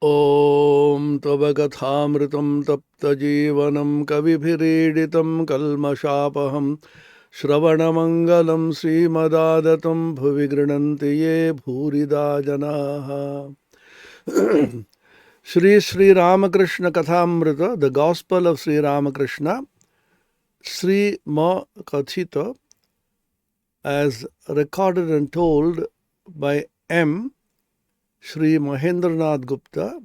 Om Tava Kathamritam Tapta Jeevanam Kavibhireeditam Kalmashapaham Shravanamangalam Srimadaadatam Bhuvi Grinanti Ye Bhurida Janaha. Sri Ramakrishna Kathamrita, the Gospel of Sri Ramakrishna, Sri Ma Kathita, as recorded and told by M. Sri Mahendranath Gupta,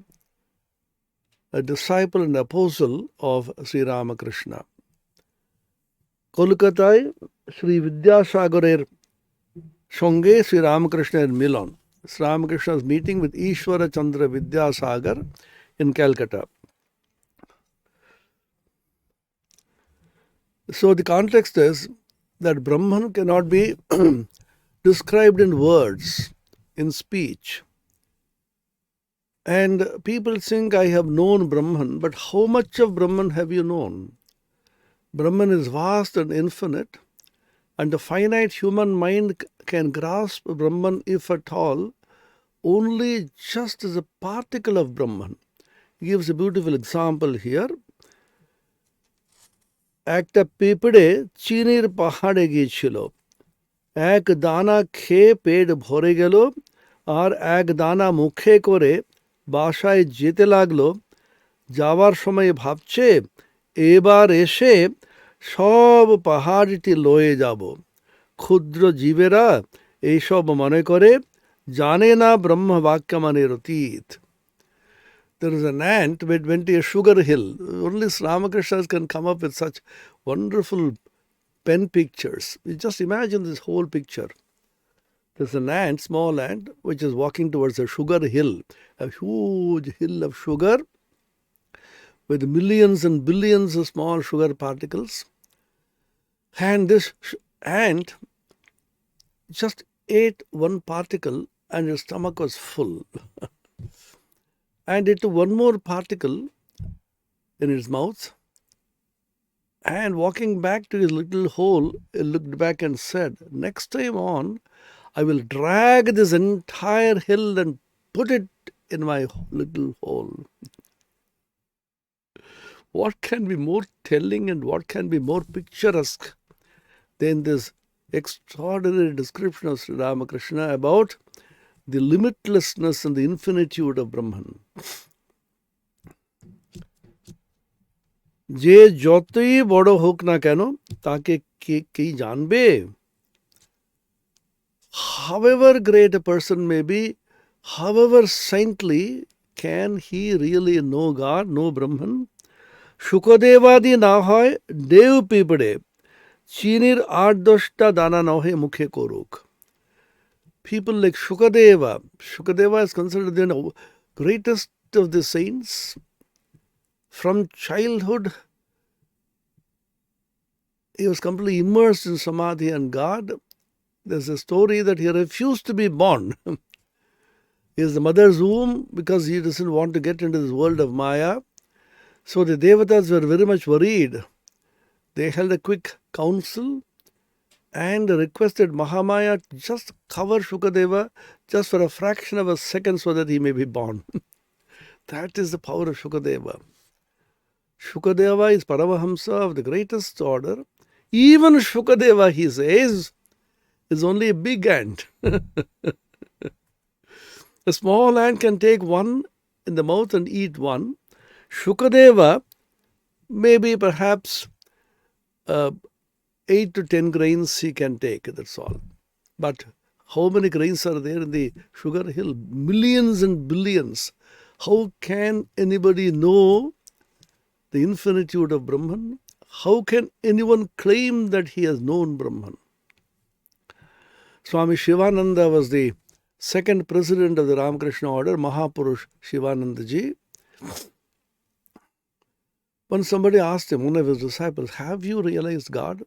a disciple and apostle of Sri Ramakrishna. কলকাতায় শ্রী বিদ্যাসাগরের সঙ্গে শ্রী রামকৃষ্ণের মিলন. Sri Ramakrishna's meeting with Ishwara Chandra Vidyasagar in Calcutta. So the context is that Brahman cannot be described in words, in speech. And people think, I have known Brahman, but how much of Brahman have you known? Brahman is vast and infinite, and the finite human mind can grasp Brahman, if at all, only just as a particle of Brahman. He gives a beautiful example here. একটা পিঁপড়ে চিনির পাহাড়ে গিয়েছিল, এক দানা খেয়ে পেট ভরে গেল, আর এক দানা মুখে করে বাসায় যেতে লাগলো। যাওয়ার সময় ভাবছে, এবার এসে সব পাহাড়টি লয়ে যাব। ক্ষুদ্র জীবেরা এইসব মনে করে, জানে না ব্রহ্মবাক্যমানের অতীত। There is an ant that went to a sugar hill. Only Ramakrishnas can come up with such wonderful pen pictures. You just imagine this whole picture. There's an ant, small ant, which is walking towards a sugar hill, a huge hill of sugar with millions and billions of small sugar particles. And this ant just ate one particle and his stomach was full. And it took one more particle in his mouth, and walking back to his little hole, he looked back and said, next time on, I will drag this entire hill and put it in my little hole. What can be more telling and what can be more picturesque than this extraordinary description of Sri Ramakrishna about the limitlessness and the infinitude of Brahman? যে যতই বড় হোক না কেন, তাকে কে জানবে? However great a person may be, however saintly, can he really know God, know Brahman? শুকদেবাদি না হয় দেও পিঁপড়ে, চিনির ৮-১০টা দানা নহে মুখে করুক. People like Shukadeva. Shukadeva is considered the greatest of the saints. From childhood, he was completely immersed in Samadhi and God. There's a story that he refused to be born. He is the mother's womb because he doesn't want to get into this world of Maya. So the Devatas were very much worried. They held a quick council and requested Mahamaya to just cover Shukadeva just for a fraction of a second so that he may be born. That is the power of Shukadeva. Shukadeva is Paramahamsa of the greatest order. Even Shukadeva, he says, is only a big ant. A small ant can take one in the mouth and eat one. Shukadeva may be perhaps 8 to 10 grains he can take, that's all. But how many grains are there in the sugar hill? Millions and billions. How can anybody know the infinitude of Brahman? How can anyone claim that he has known Brahman? Swami Shivananda was the second president of the Ramakrishna order, Mahapurush Shivanandaji. When somebody asked him, one of his disciples, have you realized God?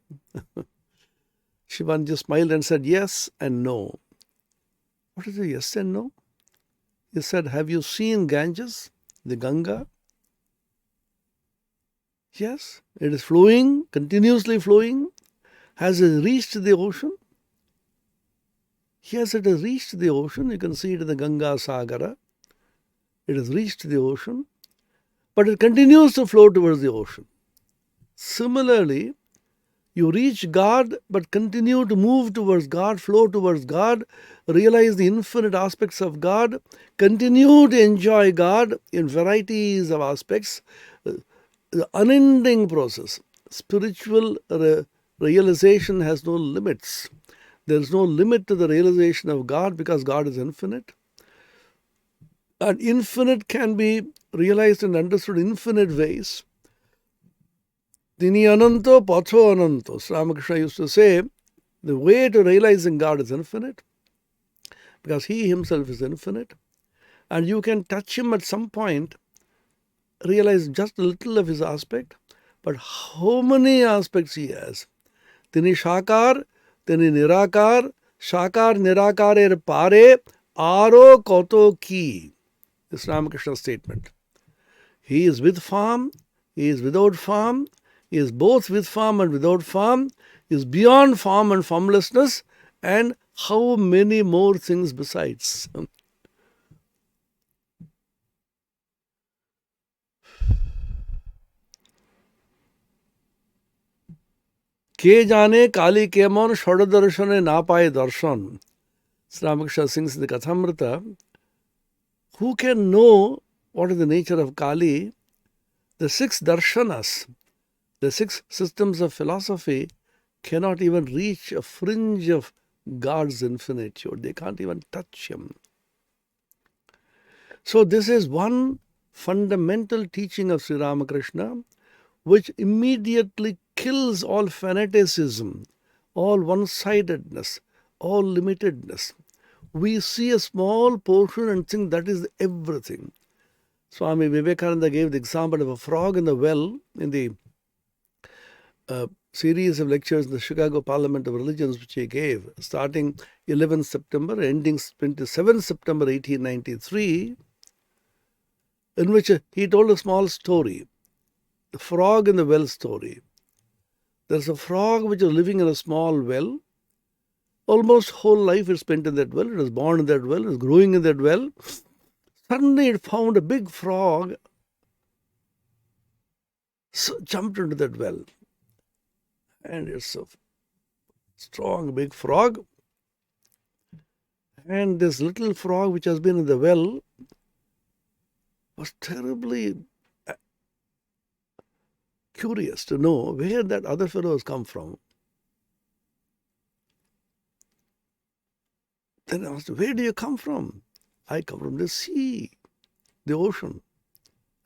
Shivanji smiled and said, yes and no. What is the yes and no? He said, have you seen Ganges, the Ganga? Yes, it is flowing, continuously flowing. Has it reached the ocean? Yes, it has reached the ocean. You can see it in the Ganga Sagara. It has reached the ocean, but it continues to flow towards the ocean. Similarly, you reach God, but continue to move towards God, flow towards God, realize the infinite aspects of God, continue to enjoy God in varieties of aspects, the unending process. Spiritual realization has no limits. There is no limit to the realization of God because God is infinite. And infinite can be realized and understood in infinite ways. Dini ananto patho ananto. Ramakrishna used to say, the way to realizing God is infinite because He Himself is infinite. And you can touch Him at some point, realize just a little of His aspect, but how many aspects He has. Tini Shakar, Tini Nirakar, Shakar Nirakarer Pare, Aro Koto Ki. This is Ramakrishna's statement. He is with form, He is without form, He is both with form and without form, He is beyond form and formlessness, and how many more things besides. Ke jane kali kemon shodadarshane na paye darshan. Ramakrishna sings in the Kathamrita. Who can know what is the nature of Kali? The 6 darshanas, the 6 systems of philosophy cannot even reach a fringe of God's infinitude. They can't even touch Him. So this is one fundamental teaching of Sri Ramakrishna which immediately kills all fanaticism, all one-sidedness, all limitedness. We see a small portion and think that is everything. Swami Vivekananda gave the example of a frog in the well in the series of lectures in the Chicago Parliament of Religions which he gave, starting 11th September, ending 27th September 1893, in which he told a small story, the frog in the well story. There's a frog which is living in a small well. Almost whole life is spent in that well. It was born in that well. It was growing in that well. Suddenly it found a big frog, jumped into that well. And it's a strong big frog. And this little frog which has been in the well was terribly curious to know where that other fellow has come from. Then I asked, where do you come from? I come from the sea, the ocean.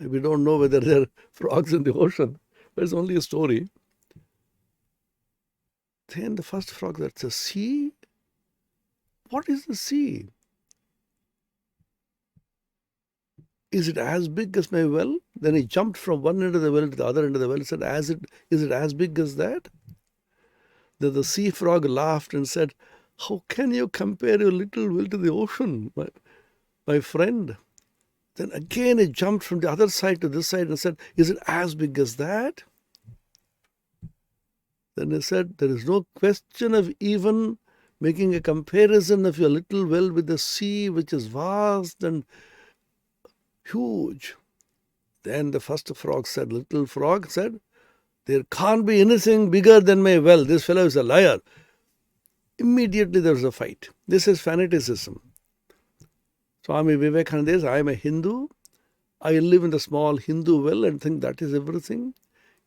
We don't know whether there are frogs in the ocean, but it's only a story. Then the first frog, that's a sea? What is the sea? Is it as big as my well? Then he jumped from one end of the well to the other end of the well and said, is it as big as that? Then the sea frog laughed and said, how can you compare your little well to the ocean, my friend? Then again he jumped from the other side to this side and said, is it as big as that? Then he said, there is no question of even making a comparison of your little well with the sea, which is vast and huge. Then the first frog said, little frog said, there can't be anything bigger than my well. This fellow is a liar. Immediately there was a fight. This is fanaticism. Swami Vivekananda says, I am a Hindu. I live in the small Hindu well and think that is everything.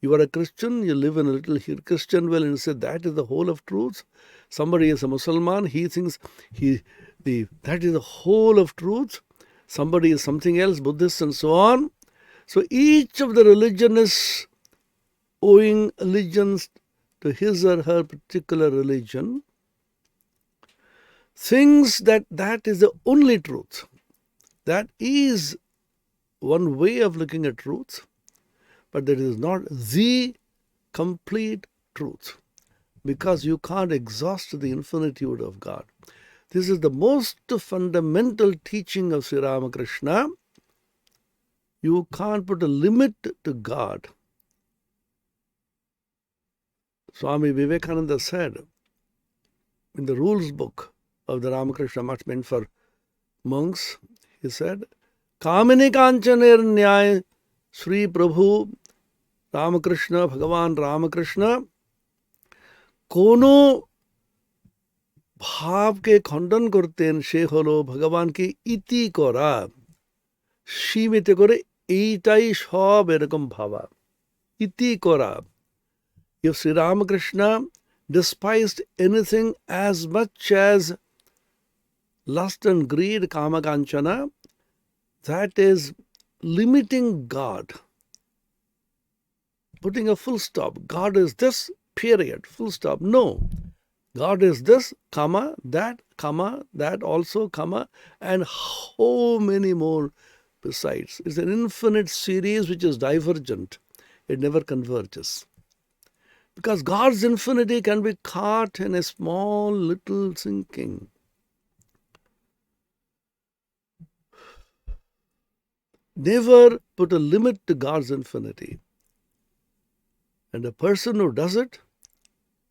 You are a Christian, you live in a little Christian well and say that is the whole of truth. Somebody is a Muslim, he thinks that is the whole of truth. Somebody is something else, Buddhist and so on. So each of the religionists owing allegiance to his or her particular religion thinks that that is the only truth. That is one way of looking at truth, but that is not the complete truth, because you can't exhaust the infinitude of God. This is the most fundamental teaching of Sri Ramakrishna. You can't put a limit to God. Swami Vivekananda said in the rules book, of the Ramakrishna much meant for monks. He said, Kamini Kanchaner Nyay Sri Prabhu Ramakrishna, Bhagavan Ramakrishna, कोनो भाव के खंडन करतेन से hello भगवान के इति करा সীমিত করে এইটাই সব এরকম ভাবা ইতি করা if Sri Ramakrishna despised anything as much as lust and greed kama kanchana, that is limiting God, putting a full stop. God is this, period, full stop. No, God is this, comma, that also, comma, and how many more besides. It's an infinite series which is divergent. It never converges. Because God's infinity can be caught in a small little thinking. Never put a limit to God's infinity. And a person who does it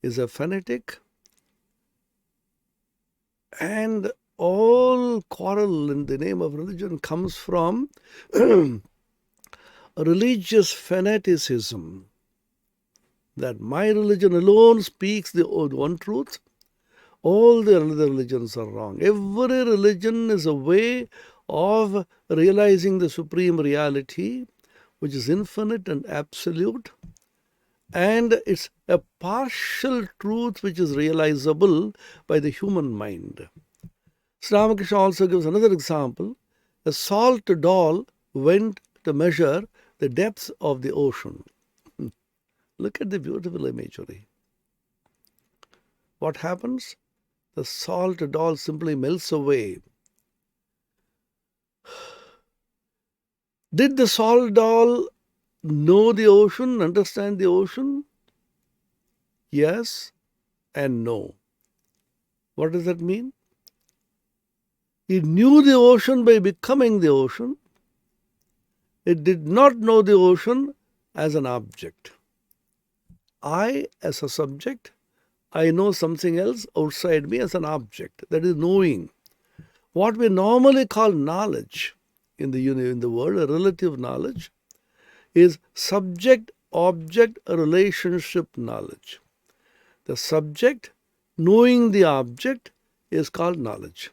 is a fanatic. And all quarrel in the name of religion comes from religious fanaticism. That my religion alone speaks the one truth. All the other religions are wrong. Every religion is a way of realizing the supreme reality, which is infinite and absolute. And it's a partial truth which is realizable by the human mind. Sri Ramakrishna also gives another example. A salt doll went to measure the depth of the ocean. Look at the beautiful imagery. What happens? The salt doll simply melts away. Did the salt doll know the ocean, understand the ocean? Yes and no. What does that mean? It knew the ocean by becoming the ocean. It did not know the ocean as an object. I, as a subject, I know something else outside me as an object. That is knowing. What we normally call knowledge in the world, a relative knowledge, is subject-object relationship knowledge. The subject knowing the object is called knowledge.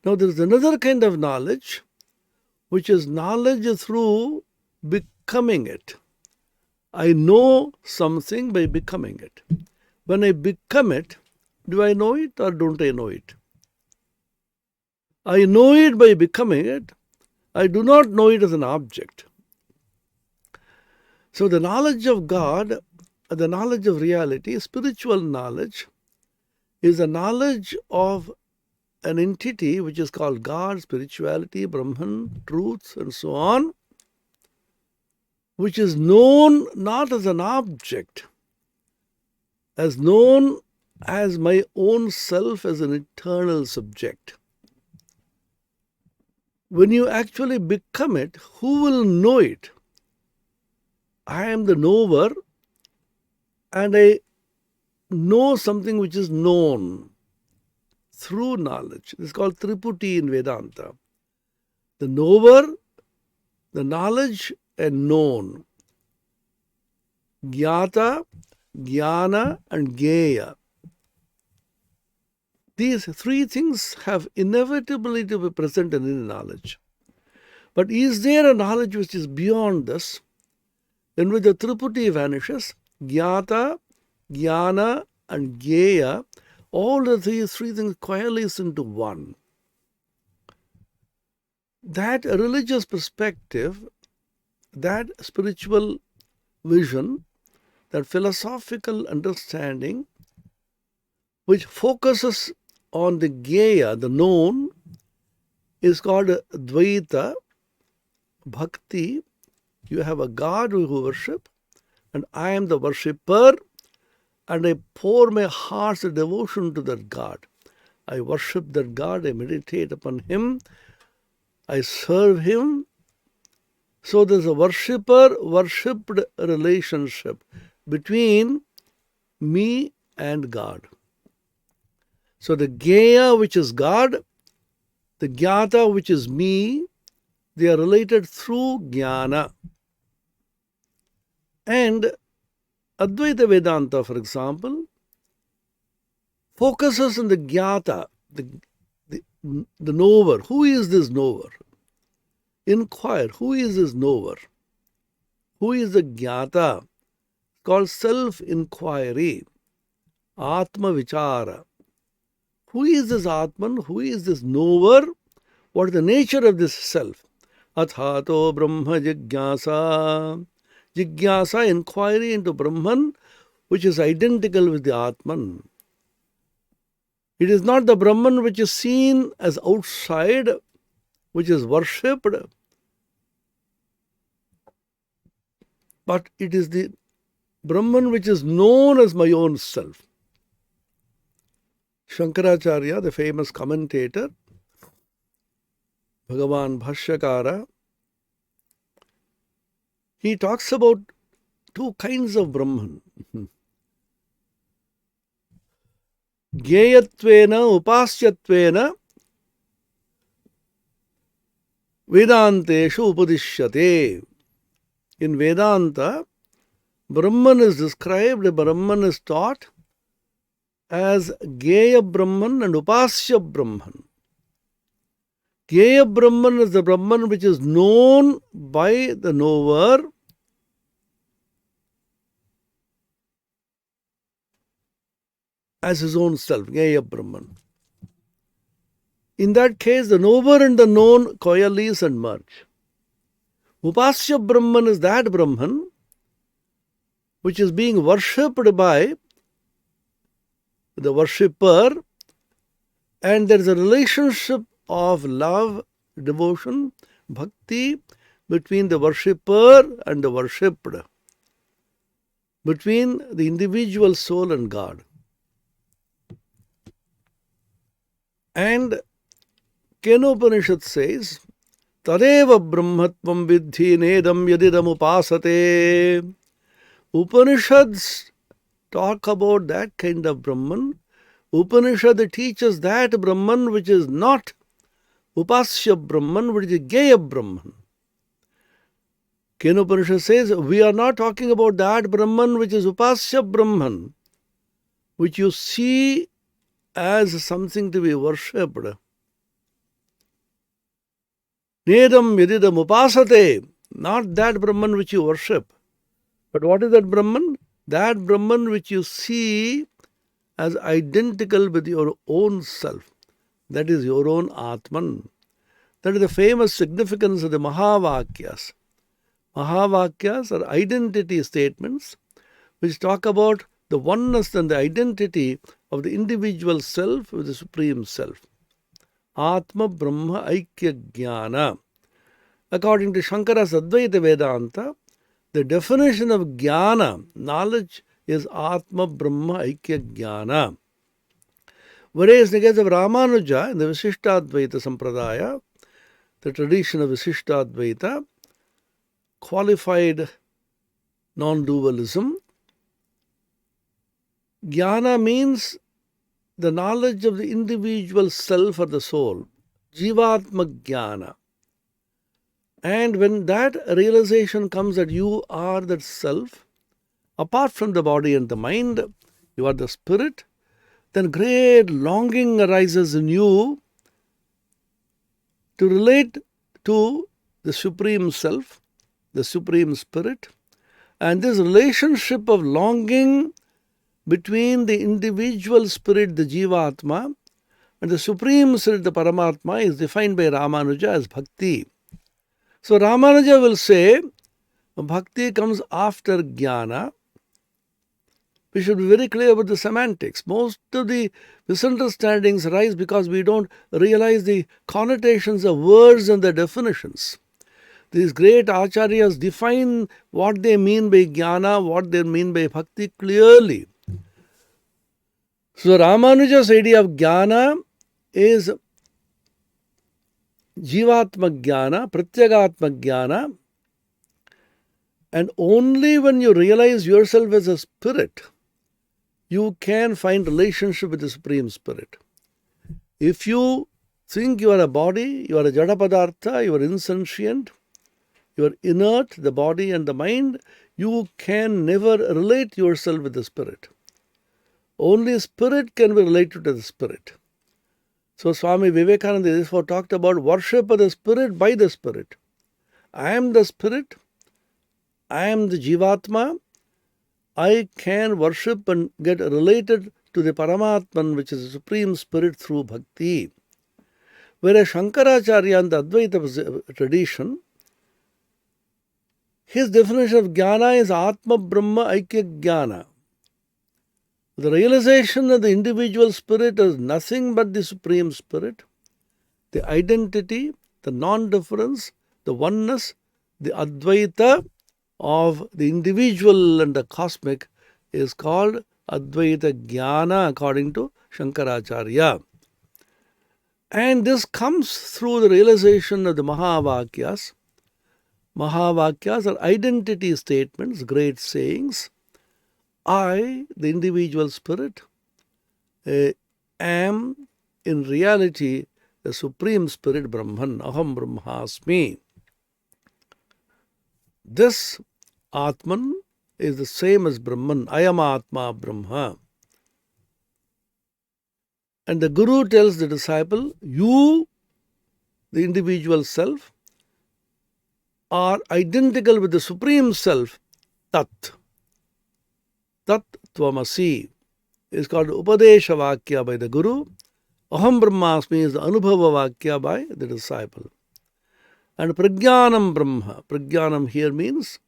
Now there is another kind of knowledge, which is knowledge through becoming it. I know something by becoming it. When I become it, do I know it or don't I know it? I know it by becoming it. I do not know it as an object. So the knowledge of God, the knowledge of reality, spiritual knowledge, is a knowledge of an entity which is called God, spirituality, Brahman, truth, and so on, which is known not as an object, as known as my own self as an eternal subject. When you actually become it, who will know it? I am the knower, and I know something which is known through knowledge. This is called Triputi in Vedanta. The knower, the knowledge, and known. Jnata, Jnana, and Gyeya. These three things have inevitably to be present in any knowledge. But is there a knowledge which is beyond this, in which the Triputi vanishes? Jnata, Jnana, and Gyeya, all of these three things coalesce into one. That religious perspective, that spiritual vision, that philosophical understanding, which focuses on the Gyeya, the known, is called Dvaita, Bhakti. You have a God who worship, and I am the worshipper, and I pour my heart's devotion to that God. I worship that God, I meditate upon Him, I serve Him. So there's a worshipper-worshipped relationship between me and God. So the Gaya, which is God, the Jnata, which is me, they are related through Jnana. And Advaita Vedanta, for example, focuses on the Jnata, the knower. Who is this knower? Inquire, who is this knower? Who is the Jnata? Called self-inquiry, Atma Vichara. Who is this Atman? Who is this knower? What is the nature of this self? Athato Brahma Jigyasa. Jigyasa, inquiry into Brahman, which is identical with the Atman. It is not the Brahman which is seen as outside, which is worshipped, but it is the Brahman which is known as my own self. Shankaracharya, the famous commentator, Bhagavan Bhashyakara, he talks about two kinds of Brahman. Gyayatvena, Upasyatvena, Vedanteshu Upadishyate. In Vedanta, Brahman is described, Brahman is taught as Gaya Brahman and Upasya Brahman. Gaya Brahman is the Brahman which is known by the knower as his own self, Gaya Brahman. In that case, the knower and the known coalesce and merge. Upasya Brahman is that Brahman which is being worshipped by the worshipper, and there is a relationship of love, devotion, bhakti between the worshipper and the worshipped, between the individual soul and God. And Kenopanishad says, Tadeva Brahmatvam Vidhi Nedam Yadidam Upasate. Upanishads talk about that kind of Brahman. Upanishad teaches that Brahman which is not Upasya Brahman, which is Gaya Brahman. Kenopanishad says, we are not talking about that Brahman which is Upasya Brahman, which you see as something to be worshipped. Nedam Yadidam Upasate, not that Brahman which you worship. But what is that Brahman? That Brahman which you see as identical with your own self. That is your own Atman. That is the famous significance of the Mahavakyas. Mahavakyas are identity statements which talk about the oneness and the identity of the individual self with the Supreme Self. Atma Brahma Aikya Jnana. According to Shankara's Advaita Vedanta, the definition of Jnana, knowledge, is Atma Brahma Aikya Jnana. Whereas in the case of Ramanuja, in the Visishtadvaita Sampradaya, the tradition of Visishtadvaita, qualified non-dualism, Jnana means the knowledge of the individual self or the soul, Jivatma Jnana. And when that realization comes that you are that self, apart from the body and the mind, you are the spirit, then great longing arises in you to relate to the Supreme Self, the Supreme Spirit. And this relationship of longing between the individual spirit, the Jivatma, and the Supreme Spirit, the Paramatma, is defined by Ramanuja as Bhakti. So Ramanuja will say, Bhakti comes after Jnana. We should be very clear about the semantics. Most of the misunderstandings arise because we don't realize the connotations of words and their definitions. These great acharyas define what they mean by Jnana, what they mean by Bhakti clearly. So Ramanuja's idea of Jnana is Jivatma Jnana, Pratyagatma Jnana, and only when you realize yourself as a spirit, you can find relationship with the Supreme Spirit. If you think you are a body, you are a jada padartha, you are insentient, you are inert, the body and the mind, you can never relate yourself with the spirit. Only spirit can be related to the spirit. So Swami Vivekananda therefore talked about worship of the spirit by the spirit. I am the spirit, I am the Jivatma, I can worship and get related to the Paramatman, which is the Supreme Spirit, through bhakti. Whereas Shankaracharya and the Advaita tradition, his definition of jnana is Atma Brahma Aikya Jnana. The realization of the individual spirit is nothing but the Supreme Spirit, the identity, the non-difference, the oneness, the Advaita of the individual and the cosmic is called Advaita Jnana according to Shankaracharya. And this comes through the realization of the Mahavakyas. Mahavakyas are identity statements, great sayings. I, the individual spirit, am in reality the Supreme Spirit Brahman, Aham Brahmasmi. This Atman is the same as Brahman, I am Atma Brahma. And the Guru tells the disciple, you, the individual self, are identical with the Supreme Self, Tat. Tat Tvamasi is called Upadesha Vakya by the Guru. Aham Brahmasmi is the Anubhava Vakya by the disciple. And Prajnanam Brahma. Prajnanam here means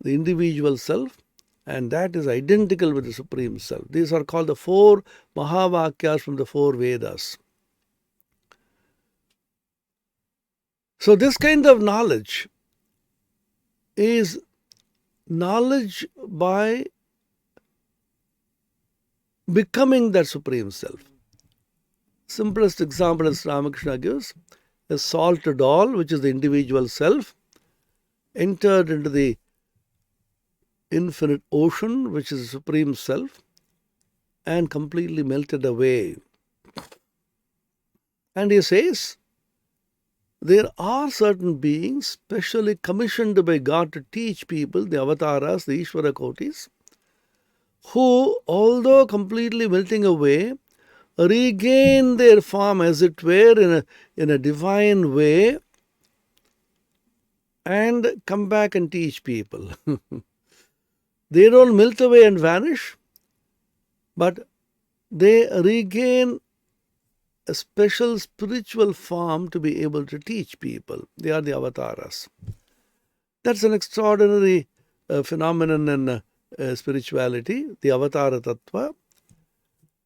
the individual self, and that is identical with the Supreme Self. These are called the four Mahavakyas from the four Vedas. So this kind of knowledge is knowledge by becoming that Supreme Self. Simplest example as Ramakrishna gives, a salt doll, which is the individual self, entered into the infinite ocean, which is the Supreme Self, and completely melted away. And he says, there are certain beings specially commissioned by God to teach people, the avatars, the Ishvara Kotis, who, although completely melting away, regain their form, as it were, in a divine way, and come back and teach people. They don't melt away and vanish, but they regain a special spiritual form to be able to teach people. They are the avatars. That's an extraordinary phenomenon in spirituality, the avatara tattva.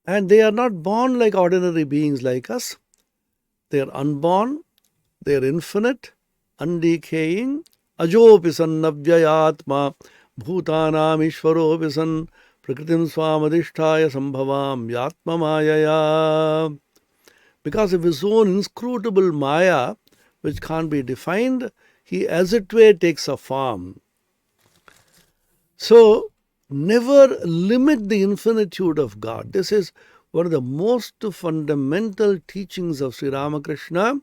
And they are not born like ordinary beings like us. They are unborn, they are infinite, undecaying. Ajopisan navyayatma bhutanam ishvaropisan prakritim swamadishtaya sambhavam yatma mayaya. Because of his own inscrutable maya, which can't be defined, he as it were takes a form. So, never limit the infinitude of God. This is one of the most fundamental teachings of Sri Ramakrishna,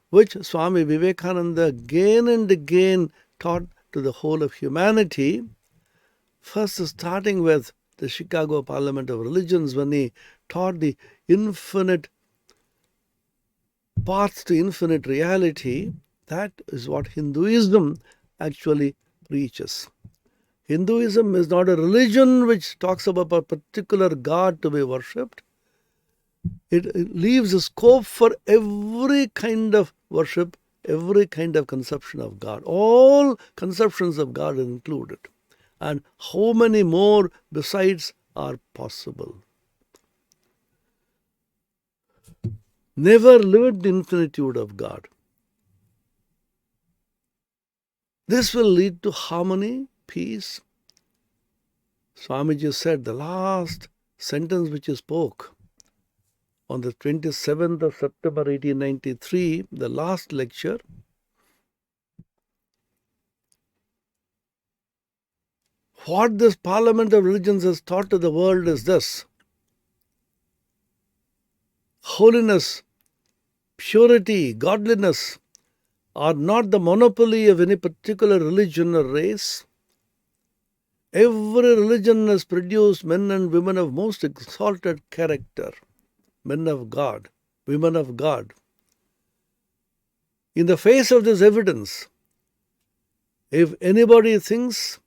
which Swami Vivekananda again and again taught to the whole of humanity. First, starting with the Chicago Parliament of Religions, when he taught the infinite path to infinite reality. That is what Hinduism actually preaches. Hinduism is not a religion which talks about a particular God to be worshipped. It leaves a scope for every kind of worship, every kind of conception of God. All conceptions of God are included. And how many more besides are possible? Never limit the infinitude of God. This will lead to harmony, peace. Swamiji said the last sentence which he spoke on the 27th of September 1893, the last lecture, what this Parliament of Religions has taught to the world is this: holiness, purity, godliness are not the monopoly of any particular religion or race. Every religion has produced men and women of most exalted character, men of God, women of God. In the face of this evidence, if anybody thinks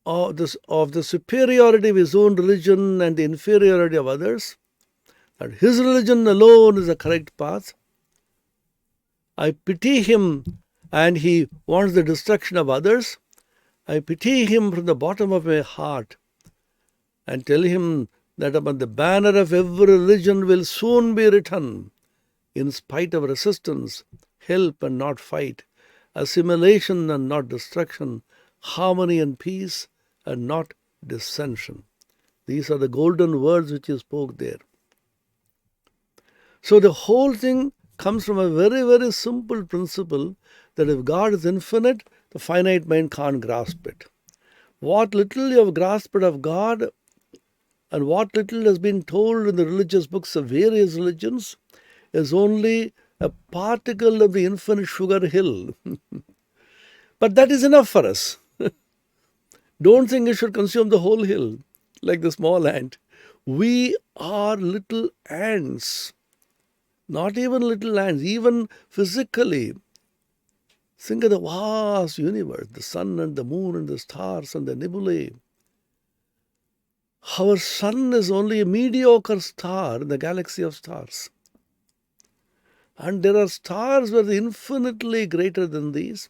of the superiority of his own religion and the inferiority of others, that his religion alone is the correct path, I pity him, and he wants the destruction of others. I pity him from the bottom of my heart and tell him that upon the banner of every religion will soon be written, in spite of resistance, help and not fight, assimilation and not destruction, harmony and peace and not dissension. These are the golden words which he spoke there. So the whole thing comes from a very, very simple principle that if God is infinite, the finite mind can't grasp it. What little you have grasped of God and what little has been told in the religious books of various religions is only a particle of the infinite sugar hill. But that is enough for us. Don't think it should consume the whole hill like the small ant. We are little ants. Not even little ants, even physically. Think of the vast universe, the sun and the moon and the stars and the nebulae. Our sun is only a mediocre star in the galaxy of stars. And there are stars that are infinitely greater than these.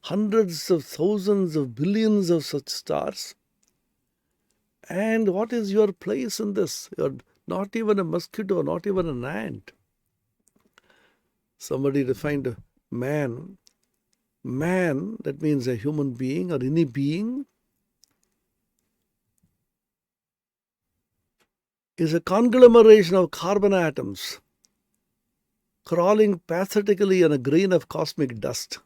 Hundreds of thousands of billions of such stars. And what is your place in this? You're not even a mosquito, not even an ant. Somebody defined man. Man, that means a human being or any being, is a conglomeration of carbon atoms crawling pathetically on a grain of cosmic dust.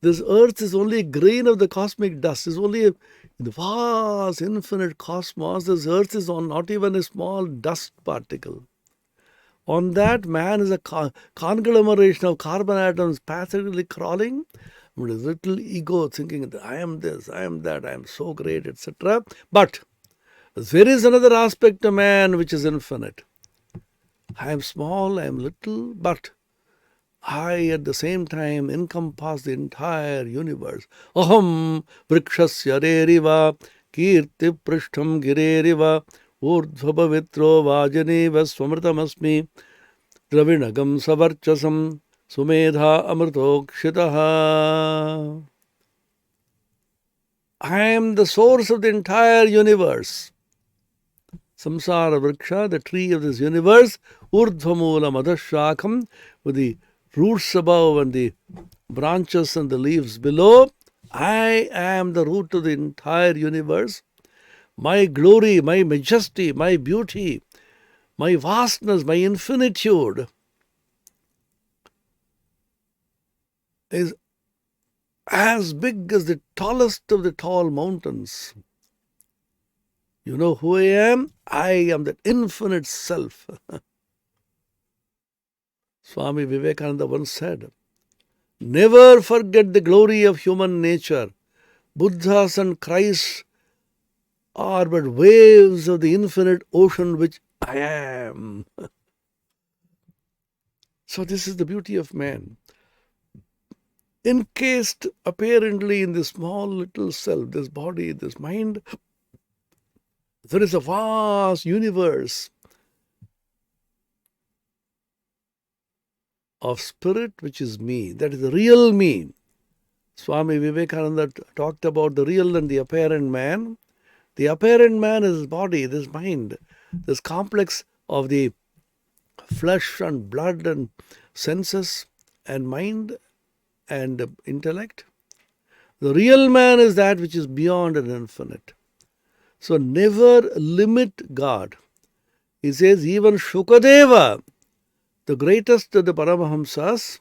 This earth is only a grain of the cosmic dust. It's only in the vast, infinite cosmos. This earth is not even a small dust particle. On that, man is a conglomeration of carbon atoms pathetically crawling with a little ego thinking that I am this, I am that, I am so great, etc. But there is another aspect of man which is infinite. I am small, I am little, but I at the same time encompass the entire universe. Aham vrikshasya reriva kirti prishtham gireriva urdhvabhavitro vajaneva swamritamasmi dravinagam savarchasam sumedha amritokshitaha. I am the source of the entire universe. Samsara vriksha, the tree of this universe, urdhvamula madhashakam, with the roots above and the branches and the leaves below. I am the root of the entire universe. My glory, my majesty, my beauty, my vastness, my infinitude is as big as the tallest of the tall mountains. You know who I am? I am that infinite self. Swami Vivekananda once said, never forget the glory of human nature. Buddhas and Christs are but waves of the infinite ocean which I am. So this is the beauty of man. Encased apparently in this small little self, this body, this mind, there is a vast universe of spirit which is me. That is the real me. Swami Vivekananda talked about the real and the apparent man. The apparent man is his body, this mind, this complex of the flesh and blood and senses and mind and intellect. The real man is that which is beyond and infinite. So never limit God. He says even Shukadeva, the greatest of the Paramahamsas,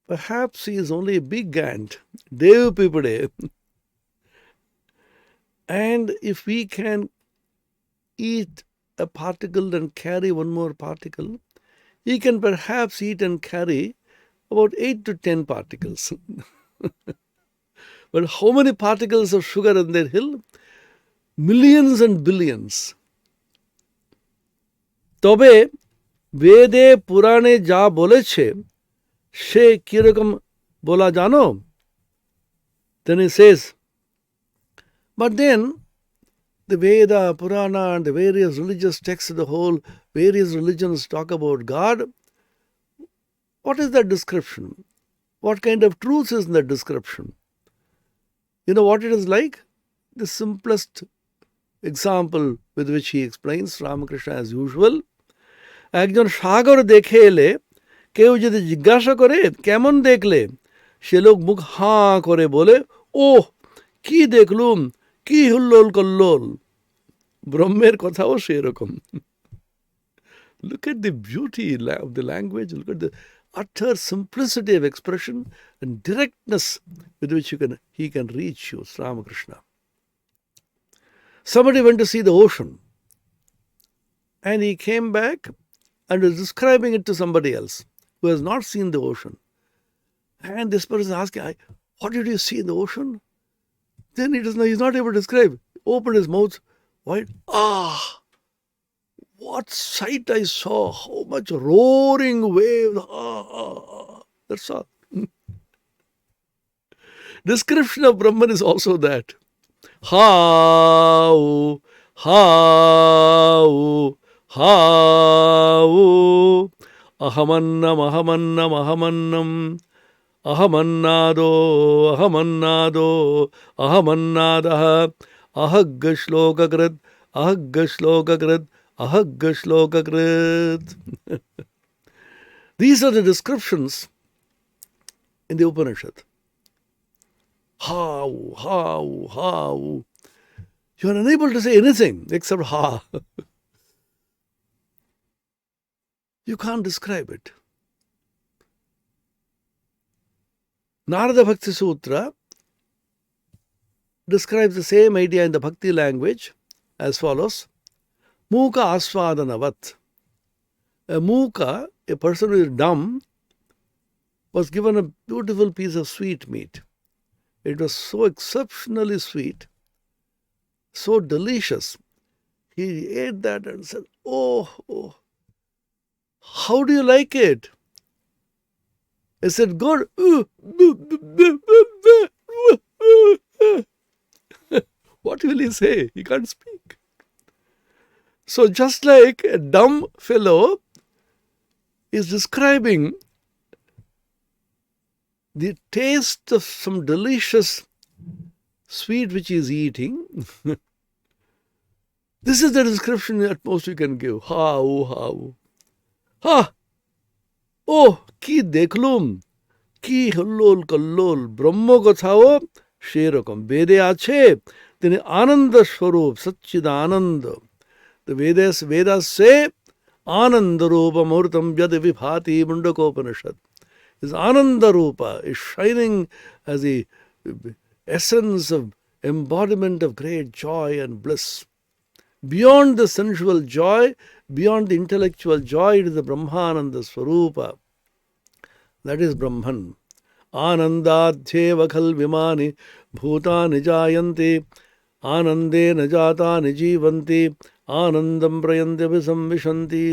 perhaps he is only a big ant, Dev Pipade. And if we can eat a particle and carry one more particle, he can perhaps eat and carry about 8 to 10 particles. But how many particles of sugar in that hill? Millions and billions. তবে বেদে পুরাণে যা বলেছে সে কিরকম বলা জানো? Then he says, but then the Veda, Purana, and the various religious texts, the whole various religions talk about God. What is that description? What kind of truth is in that description? You know what it is like? The simplest example with which he explains, Ramakrishna as usual. একজন সাগর দেখে এলে কেউ যদি জিজ্ঞাসা করে কেমন দেখলে, সে লোক মুখ হাঁ করে বলে, ওহ কি দেখলুম, কি হুল্লোল কল্লোল। ব্রহ্মের কথাও সেরকম। Look at the beauty of the language, look at the utter simplicity of expression and directness with which he can reach you, Ramakrishna. Somebody went to see the ocean and he came back and was describing it to somebody else who has not seen the ocean. And this person asking, what did you see in the ocean? Then he's not able to describe. Opened his mouth wide. What sight I saw, how much roaring waves. That's all. Description of Brahman is also that. How, ahamannam, ahamannam, ahamannam, ahamannado, ahamannado, ahamannadaha, ahagga shlokakrit, ahagga shlokakrit, ahagga shlokakrit. These are the descriptions in the Upanishad. How. You are unable to say anything except ha. You can't describe it. Narada Bhakti Sutra describes the same idea in the Bhakti language as follows. Muka asvadanavat. A muka, a person who is dumb, was given a beautiful piece of sweet meat. It was so exceptionally sweet, so delicious. He ate that and said, oh, how do you like it? I said, good. What will he say? He can't speak. So just like a dumb fellow is describing the taste of some delicious sweet which he is eating, this is the description at most you can give. How. Oh, কি দেখলুম, কি হল্লোল কল্লোল। ব্রহ্ম কথাও সেরকম। বেদে আছে তিনি আনন্দ স্বরূপ, সচ্চিদানন্দ। The Vedas say Ananda Rupa Murtam Yad Vibhati Mundakopanishad. His Ananda Rupa is shining as the essence of embodiment of great joy and bliss. Beyond the sensual joy, beyond the intellectual joy, it is the Brahmananda Swarupa. That is Brahman. Anandadhyeva khal vimani bhutani jayanti anande najata nijivanti anandam prayante visamvishanti.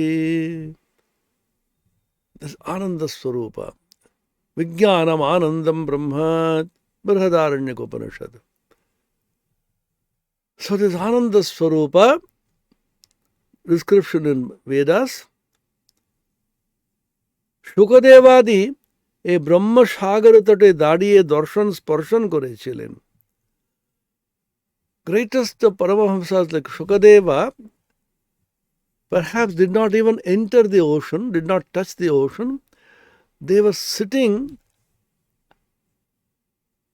This Ananda Swarupa. Vijnanam Anandam Brahma. Brihadaranyaka Upanishad. So this Ananda Swarupa, description in Vedas, Shukadevadi এই ব্রহ্ম সাগর তটে দাঁড়িয়ে দর্শন স্পর্শন করেছিলেন। Greatest of Paramahamsas like Shukadeva perhaps did not even enter the ocean, did not touch the ocean. They were sitting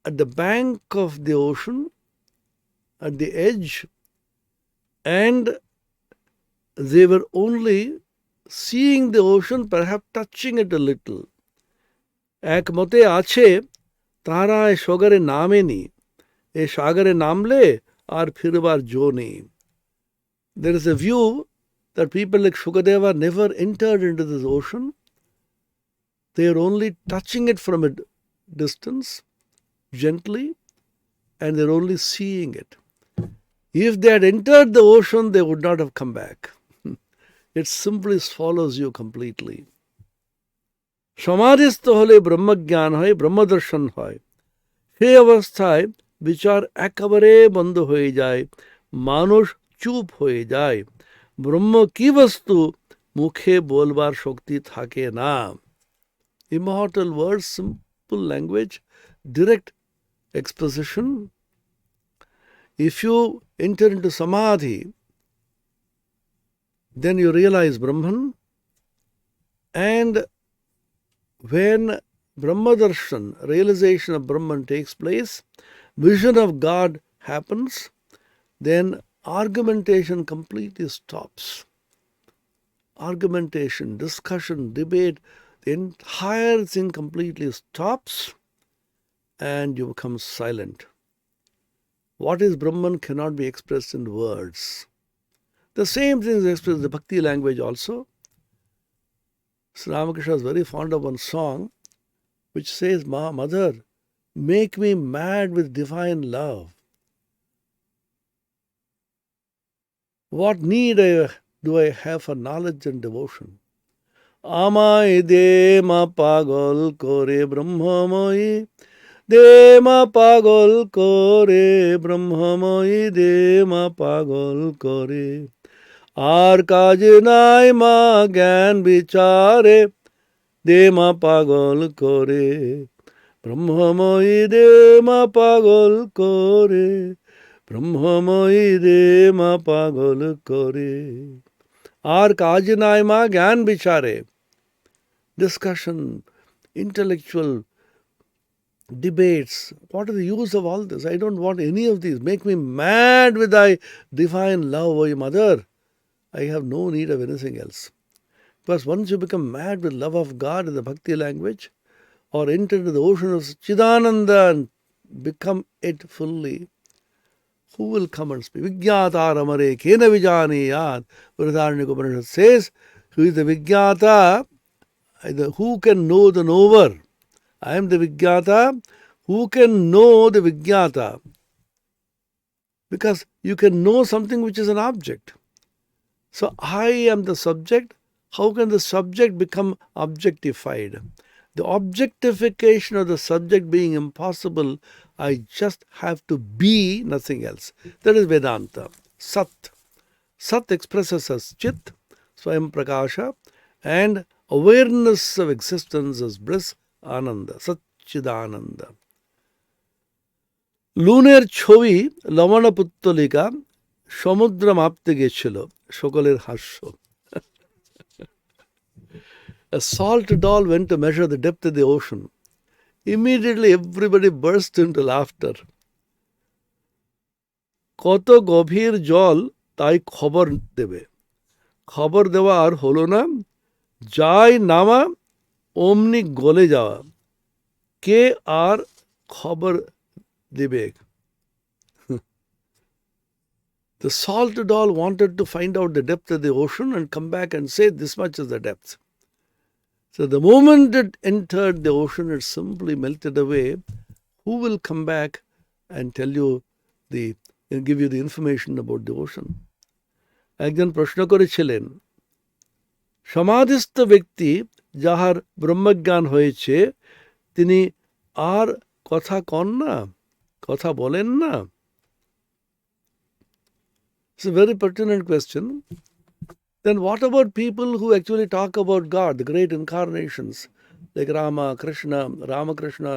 at the bank of the ocean, at the edge, and they were only seeing the ocean, perhaps touching it a little. এক মতে আছে তারা এ সাগরে নামেনি, এ সাগরে নামলে আর ফিরবার জো নেই। There is a view that people like Shukadeva never entered into this ocean. They are only touching it from a distance, gently, and they're only seeing it. If they had entered the ocean, they would not have come back. It simply swallows you completely. সমাধিস্থ হলে ব্রহ্মজ্ঞান হয়, ব্রহ্মদর্শন হয়। সেই অবস্থায় বিচার একেবারে বন্ধ হয়ে যায়, মানুষ চুপ হয়ে যায়। ব্রহ্ম কি বস্তু মুখে বলবার শক্তি থাকে না। Immortal words, simple language, direct exposition. If you enter into samadhi, then you realize Brahman, and when Brahmadarshan, realization of Brahman takes place, vision of God happens, then argumentation completely stops. Argumentation, discussion, debate, the entire thing completely stops and you become silent. What is Brahman cannot be expressed in words. The same thing is expressed in the bhakti language also. Sri Ramakrishna is very fond of one song which says, Mother, make me mad with divine love. What need do I have for knowledge and devotion? Amai de ma pagol kore brahmamoyi, de ma pagol kore brahmamoyi, de ma pagol kore. আর কাজ নাই মা জ্ঞান বিচারে, দে মা পাগল করে। ব্রহ্মময়ী দে মা পাগল করে, ব্রহ্মময়ী দে মা পাগল করে। আর কাজ নাই মা জ্ঞান বিচারে। Discussion, intellectual debates. What is the use of all this? I don't want any of these. Make me mad with thy divine love, O Mother. I have no need of anything else. Because once you become mad with love of God in the bhakti language, or enter into the ocean of Chidananda and become it fully, who will come and speak? Vijnata ramare kena vijaniyat. Vrihadaranyaka Upanishad says, who is the Vijnata? Who can know the knower? I am the Vijnata. Who can know the Vijnata? Because you can know something which is an object. So I am the subject. How can the subject become objectified? The objectification of the subject being impossible, I just have to be nothing else. That is Vedanta. Sat. Sat expresses as Chit, Swayam Prakasha, and awareness of existence as bliss, Ananda, Satchidananda. লুনের ছবি লবণ পুত্তলিকা সমুদ্র মাপতে গেছিল, সকলের হাস্য। A salt doll went to measure the depth of the ocean. Immediately everybody burst into laughter. কত গভীর জল তাই খবর দেবে, খবর দেওয়া আর হলো না, যাই নামা অমনি গলে যাওয়া, কে আর খবর দেবে? The salt doll wanted to find out the depth of the ocean and come back and say this much is the depth. So the moment it entered the ocean, it simply melted away. Who will come back and tell you and give you the information about the ocean? একজন প্রশ্ন করেছিলেন, সমাধিস্থ ব্যক্তি যাহার ব্রহ্মজ্ঞান হয়েছে তিনি আর কথা কন না, কথা বলেন না? It's a very pertinent question. Then what about people who actually talk about God, the great incarnations, like Rama, Krishna, Ramakrishna,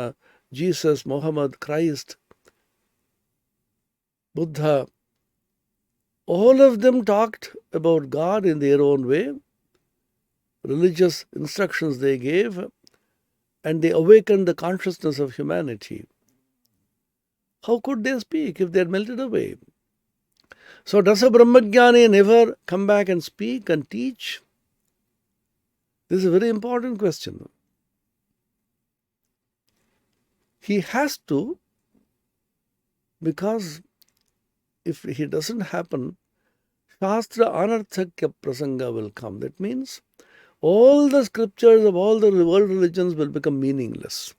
Jesus, Muhammad, Christ, Buddha? All of them talked about God in their own way, religious instructions they gave, and they awakened the consciousness of humanity. How could they speak if they had melted away? So does a Brahmajnani never come back and speak and teach? This is a very important question. He has to, because if he doesn't happen, Shastra anarthakya prasanga will come. That means all the scriptures of all the world religions will become meaningless.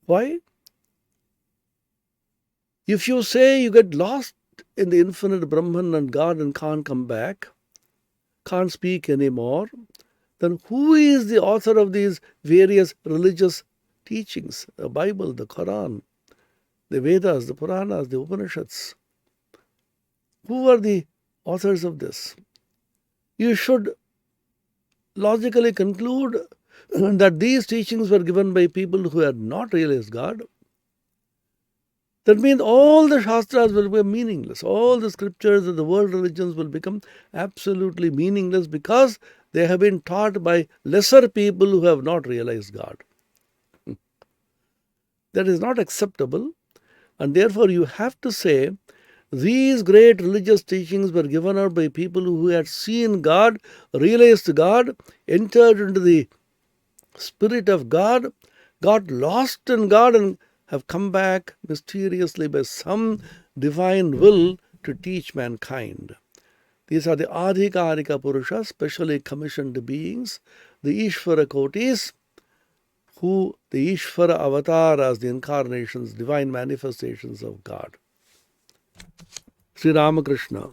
Why? If you say you get lost in the infinite Brahman and God and can't come back, can't speak anymore, then who is the author of these various religious teachings? The Bible, the Quran, the Vedas, the Puranas, the Upanishads. Who are the authors of this? You should logically conclude that these teachings were given by people who had not realized God. That means all the Shastras will be meaningless. All the scriptures of the world religions will become absolutely meaningless because they have been taught by lesser people who have not realized God. That is not acceptable, and therefore you have to say these great religious teachings were given out by people who had seen God, realized God, entered into the Spirit of God, got lost in God, and have come back mysteriously by some divine will to teach mankind. These are the Adhikarika Purusha, specially commissioned beings, the Ishvara Kotis, who the Ishvara avatars, the incarnations, divine manifestations of God. Sri Ramakrishna,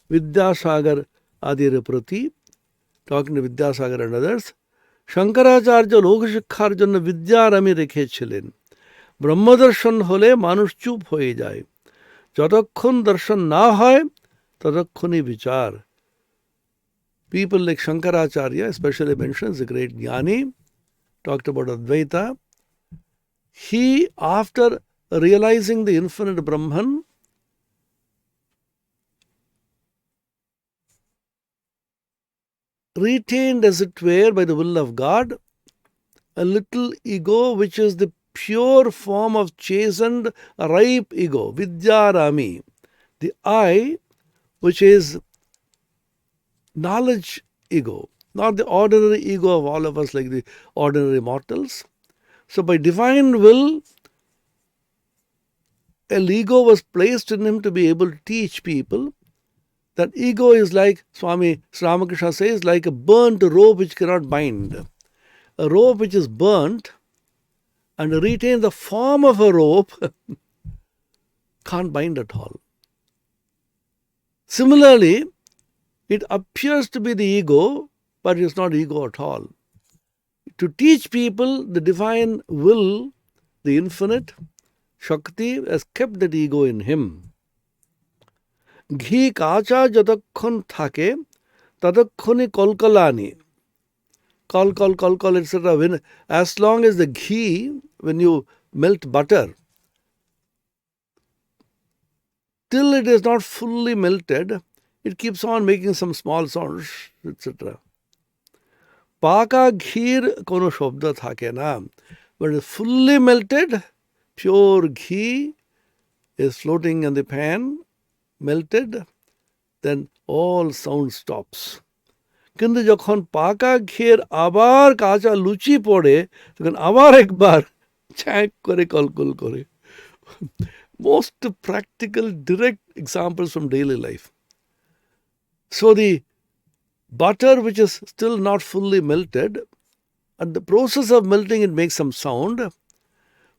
Vidyasagar Adira Prati, talking to Vidyasagar and others, Shankaracharya লোকশিক্ষার জন্য বিদ্যার আমি রেখেছিলেন। ব্রহ্মদর্শন হলে মানুষ চুপ হয়ে যায়, যতক্ষণ দর্শন না হয় ততক্ষণই বিচার. People like Shankaracharya especially mentions the great Jnani, talked about Advaita. He, after realizing the infinite Brahman, retained, as it were, by the will of God, a little ego which is the pure form of chastened, ripe ego, Vidyarami, the I, which is knowledge ego, not the ordinary ego of all of us like the ordinary mortals. So by divine will, an ego was placed in him to be able to teach people. That ego is like, Swami Ramakrishna says, like a burnt rope which cannot bind. A rope which is burnt and retains the form of a rope can't bind at all. Similarly, it appears to be the ego, but it is not ego at all. To teach people the divine will, the infinite, Shakti, has kept that ego in him. ঘি কাঁচা যতক্ষণ থাকে ততক্ষণই কলকলানি, call, etc. As long as the ghee, when you melt butter, till it is not fully melted, it keeps on making some small sounds, etc. পাকা ঘির কোনো শব্দ থাকে না, but fully melted, pure ghee is floating in the pan, melted, then all sound stops. কিন্তু যখন পাকা ঘিয়ের আবার কাঁচা লুচি পড়ে তখন আবার একবার ছ্যাঁক করে কলকল করে. Most practical, direct examples from daily life. So the butter which is still not fully melted, at the process of melting it makes some sound,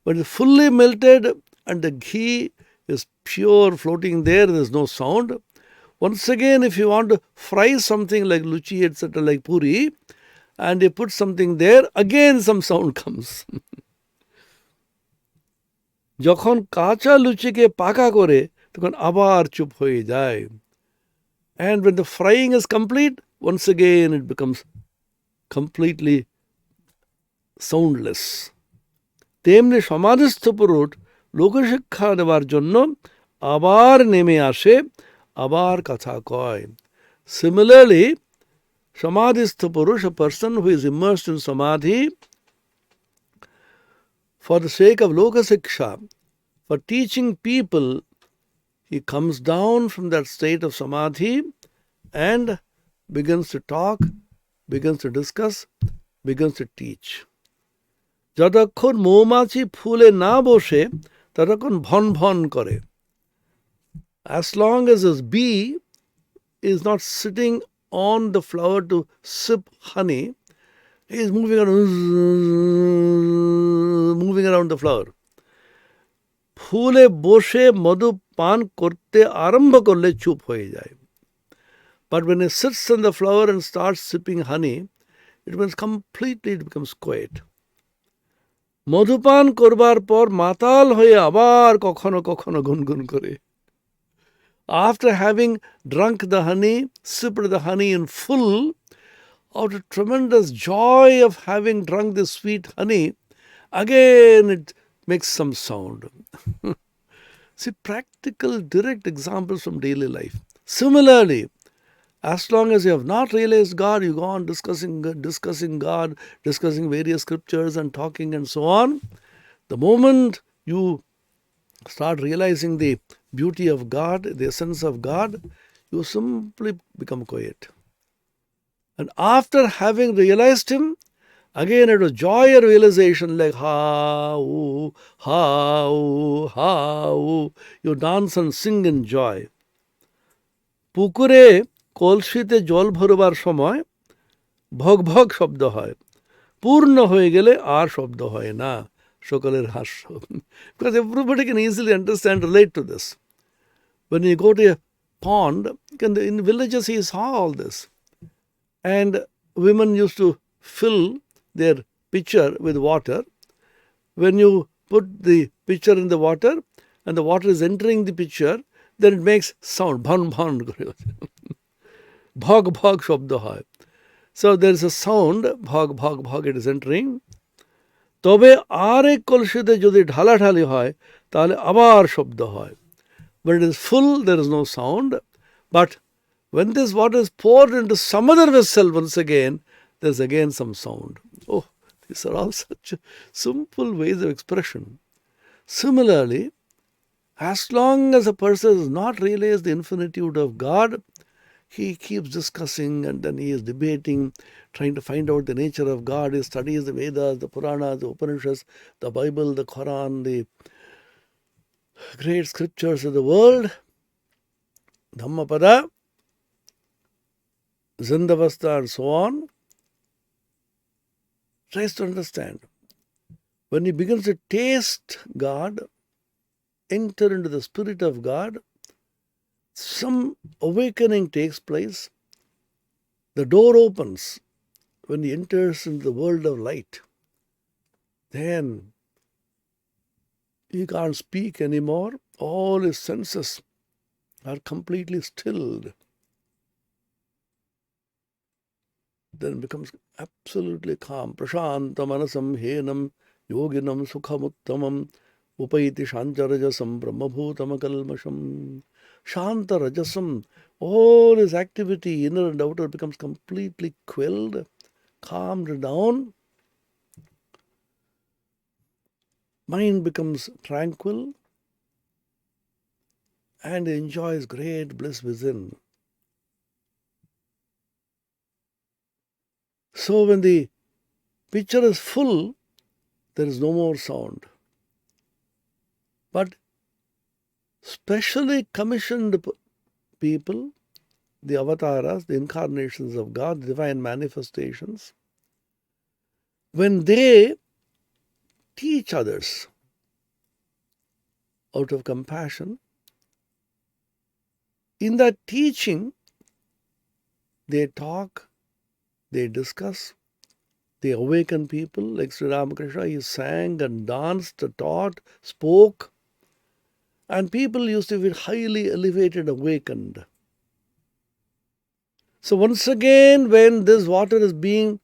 but it's fully melted and the ghee is pure floating there is no sound. Once again, if you want to fry something like luchi, etc., like puri, and you put something there, again some sound comes. যখন কাঁচা লুচিকে পাকা করে তখন আবার চুপ হয়ে যায়. And when the frying is complete, once again it becomes completely soundless. তেমনি সমাধিস্থ পুরুষ লোকশিক্ষা দেওয়ার জন্য আবার নেমে আসে, আবার কথা কয়. Similarly, samadhistha purush, a person who is immersed in samadhi, for the sake of lokasiksha, for teaching people, he comes down from that state of samadhi and begins to talk, begins to discuss, begins to teach. যতক্ষণ মৌমাছি ফুলে না বসে ততক্ষণ von von করে. As long as his bee is not sitting on the flower to sip honey. He is moving around the flower. ফুলে বসে মধু পান করতে আরম্ভ করলে চুপ হয়ে যায়. But when he sits on the flower and starts sipping honey, it becomes quiet. মধুপান করবার পর মাতাল হয়ে আবার কখনো কখনো গুনগুন করে. After having drunk the honey, sipped the honey in full, out of tremendous joy of having drunk the sweet honey, again it makes some sound. See, practical, direct examples from daily life. Similarly, as long as you have not realized God, you go on discussing God, discussing various scriptures and talking and so on. The moment you start realizing the beauty of God, the essence of God, you simply become quiet. And after having realized Him, again it was joy and realization, like ha-oo, ha-oo, ha-oo. You dance and sing in joy. পুকুরে কলসিতে জল ভরবার সময় ভগ ভগ শব্দ হয়, পূর্ণ হয়ে গেলে আর শব্দ হয় না. সকলের হাস্য. Because everybody can easily understand, relate to this. When you go to a pond, in villages he saw all this. And women used to fill their pitcher with water. When you put the pitcher in the water and the water is entering the pitcher, then it makes sound. Bhan bhan. Bhag bhag shabda hai. So there is a sound. Bhag bhag bhag, it is entering. তবে আর এক কলসিতে যদি ঢালাঢালি হয় তাহলে আবার শব্দ হয়. When it is full, there is no sound. But when this water is poured into some other vessel once again, there is again some sound. Oh, these are all such simple ways of expression. Similarly, as long as a person has not realized the infinitude of God, he keeps discussing and then he is debating, trying to find out the nature of God. He studies the Vedas, the Puranas, the Upanishads, the Bible, the Quran, the great scriptures of the world. Dhammapada, Zindavasta and so on. Tries to understand. When he begins to taste God, enter into the spirit of God, some awakening takes place. The door opens when he enters into the world of light. Then he can't speak anymore. All his senses are completely stilled. Then becomes absolutely calm. Prashanta manasam henam yoginam sukhamuttamam upaiti shantarajasam brahmabhutamakalmasham. Shanta rajasam, all his activity, inner and outer, becomes completely quelled, calmed down. Mind becomes tranquil and enjoys great bliss within. So when the pitcher is full, there is no more sound. But specially commissioned people, the avatars, the incarnations of God, the divine manifestations, when they teach others out of compassion, in that teaching, they talk, they discuss, they awaken people. Like Sri Ramakrishna, he sang and danced, taught, spoke, and people used to be highly elevated, awakened. So once again, when this water is being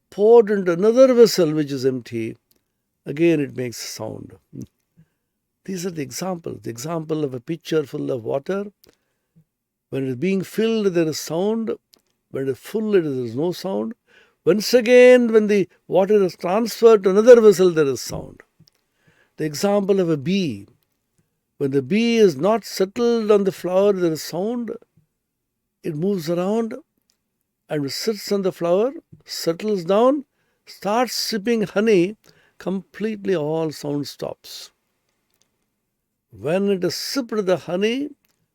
poured into another vessel which is empty, again it makes sound. These are the examples. The example of a pitcher full of water. When it is being filled, there is sound. When it is full, there is no sound. Once again, when the water is transferred to another vessel, there is sound. The example of a bee. When the bee is not settled on the flower, there is sound. It moves around and sits on the flower, settles down, starts sipping honey, completely all sound stops. When it has sipped the honey,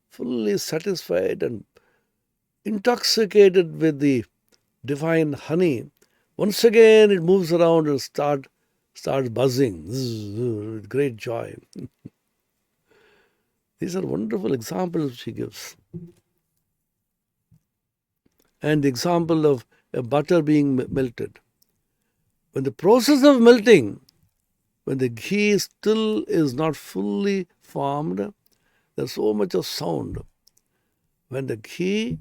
fully satisfied and intoxicated with the divine honey, once again it moves around and starts buzzing with great joy. These are wonderful examples which he gives. And the example of a butter being melted. When the process of melting, when the ghee still is not fully formed, there's so much of sound. When the ghee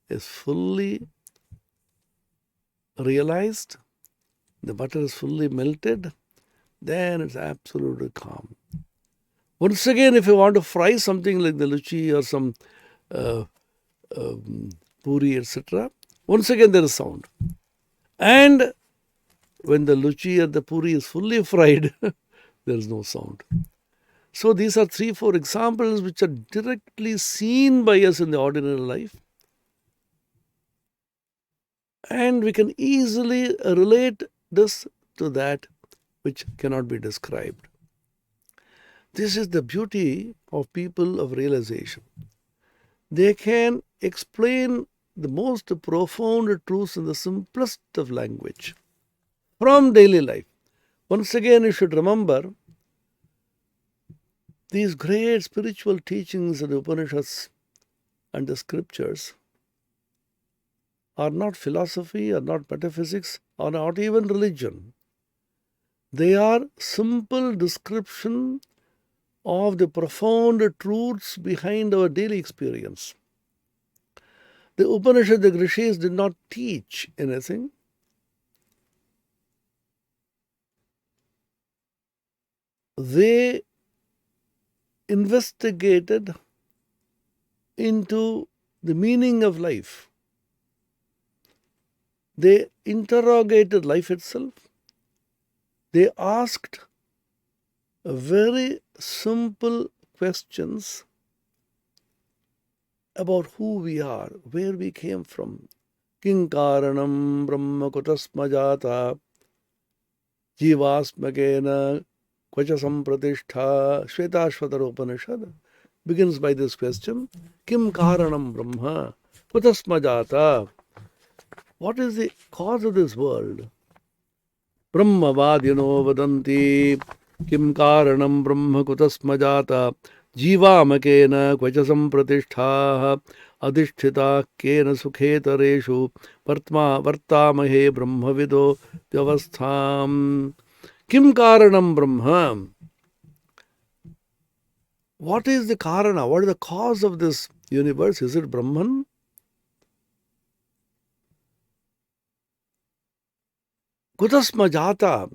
is fully realized, the butter is fully melted, then it's absolutely calm. Once again, if you want to fry something like the luchi or some puri, etc., once again there is sound. And when the luchi or the puri is fully fried, there is no sound. So these are 3-4 examples which are directly seen by us in the ordinary life. And we can easily relate this to that which cannot be described. This is the beauty of people of realization. They can explain the most profound truths in the simplest of language from daily life. Once again, you should remember these great spiritual teachings of the Upanishads and the scriptures are not philosophy, are not metaphysics, are not even religion. They are simple description of the profound truths behind our daily experience. The Upanishad, the Rishis did not teach anything. They investigated into the meaning of life. They interrogated life itself. They asked very simple questions about who we are, where we came from. King karanam brahma kutasma jata jivasmakena kvacha sampratishta. Shvetashvatara Upanishad begins by this question. Kim karanam brahma kutasma jata. What is the cause of this world? Brahmavadino vadanti kim karanam brahma kutasma jata jivamakena kvacha sampratishta adishthita kena sukhetareshu vartamahe brahmavido vyavastham. Kim karanam brahma? What is the karana? What is the cause of this universe? Is it Brahman? Kutasma jata,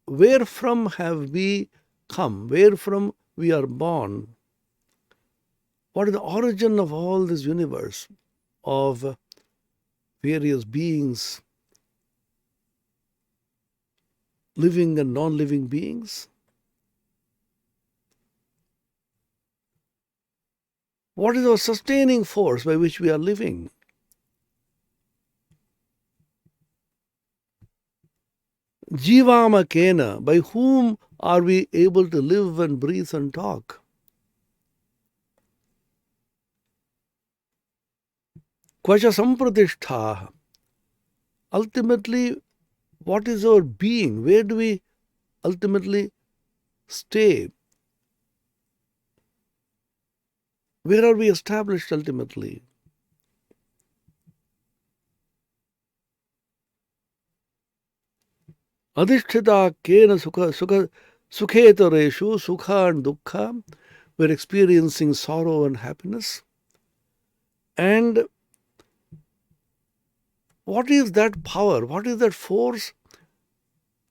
where from have we come? Where from we are born? What is the origin of all this universe of various beings, living and non-living beings? What is our sustaining force by which we are living? Jivama kena, by whom are we able to live and breathe and talk? Kvacha sampratishta, ultimately, what is our being? Where do we ultimately stay? Where are we established ultimately? Adishthita kena sukhetareshu, sukha and dukkha. We're experiencing sorrow and happiness. And what is that power? What is that force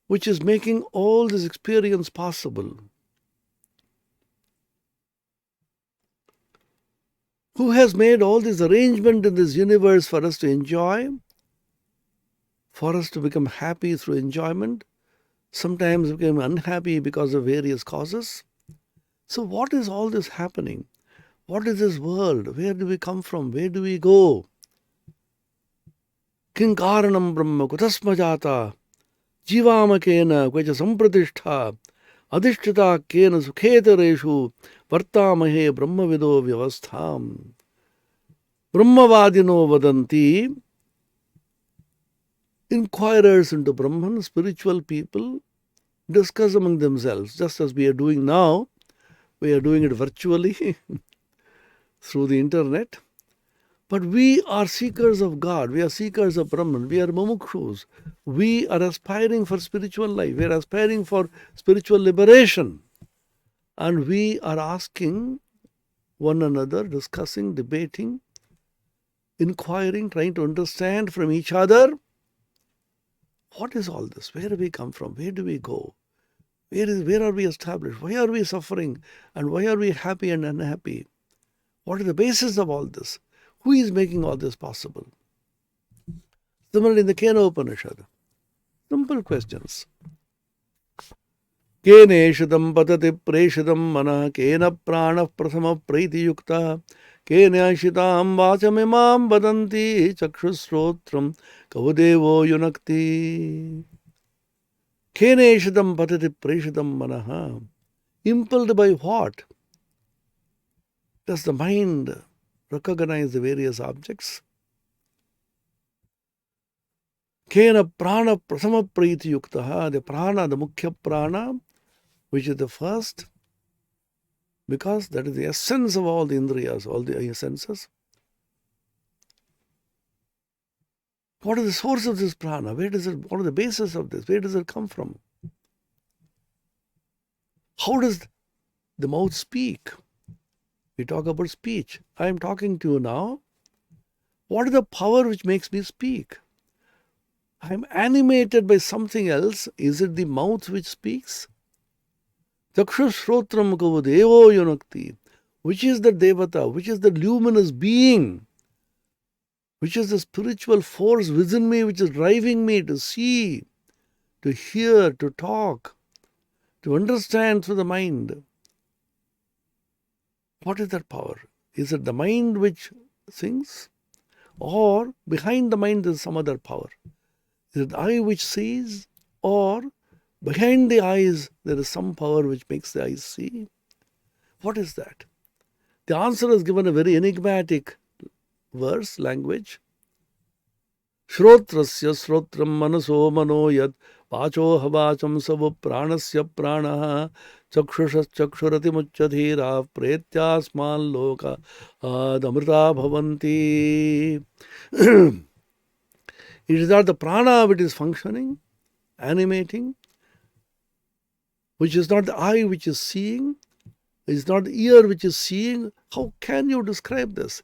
which is making all this experience possible? Who has made all this arrangement in this universe for us to enjoy? For us to become happy through enjoyment, sometimes become unhappy because of various causes. So what is all this happening? What is this world? Where do we come from? Where do we go? Kim karanam brahma kutasma jata jivamakena kvacha sampratishta adishthita kena sukhetareshu vartamahe brahmavido vyavastham. Brahmavadino vadanti, inquirers into Brahman, spiritual people, discuss among themselves, just as we are doing now. We are doing it virtually through the internet. But we are seekers of God. We are seekers of Brahman. We are mumukshus. We are aspiring for spiritual life. We are aspiring for spiritual liberation. And we are asking one another, discussing, debating, inquiring, trying to understand from each other, what is all this? Where do we come from? Where do we go? Where are we established? Why are we suffering? And why are we happy and unhappy? What is the basis of all this? Who is making all this possible? Similarly, in the Kena Upanishad, simple questions. Keneshadam patati preshadam mana kena prana prasama praiti yukta kenashitam vachamimam vadanti chakshusrotram kavadevo yunakti. Keneshadam patati preshadam manaha. Impelled by what? Does the mind recognize the various objects? Kena prana prasama priti yuktaha, the prana, the mukhya prana, which is the first, because that is the essence of all the indriyas, all the senses. What is the source of this prana? Where does it, what is the basis of this? Where does it come from? How does the mouth speak? We talk about speech. I am talking to you now. What is the power which makes me speak? I am animated by something else. Is it the mouth which speaks? Chakshushrotram kavadevo yunakti. Which is the devata? Which is the luminous being? Which is the spiritual force within me which is driving me to see, to hear, to talk, to understand through the mind? What is that power? Is it the mind which thinks? Or behind the mind is some other power? Is it the eye which sees? Or behind the eyes there is some power which makes the eyes see? What is that? The answer is given a very enigmatic verse, language. Shrotrasya srotram manaso mano yad vacho havacham savu pranasya pranaha chakshusha chakshurati muchadhira pretyasmal loka adamrita bhavanti. It is not the prana which is functioning, animating, which is not the eye which is seeing, it is not the ear which is seeing. How can you describe this?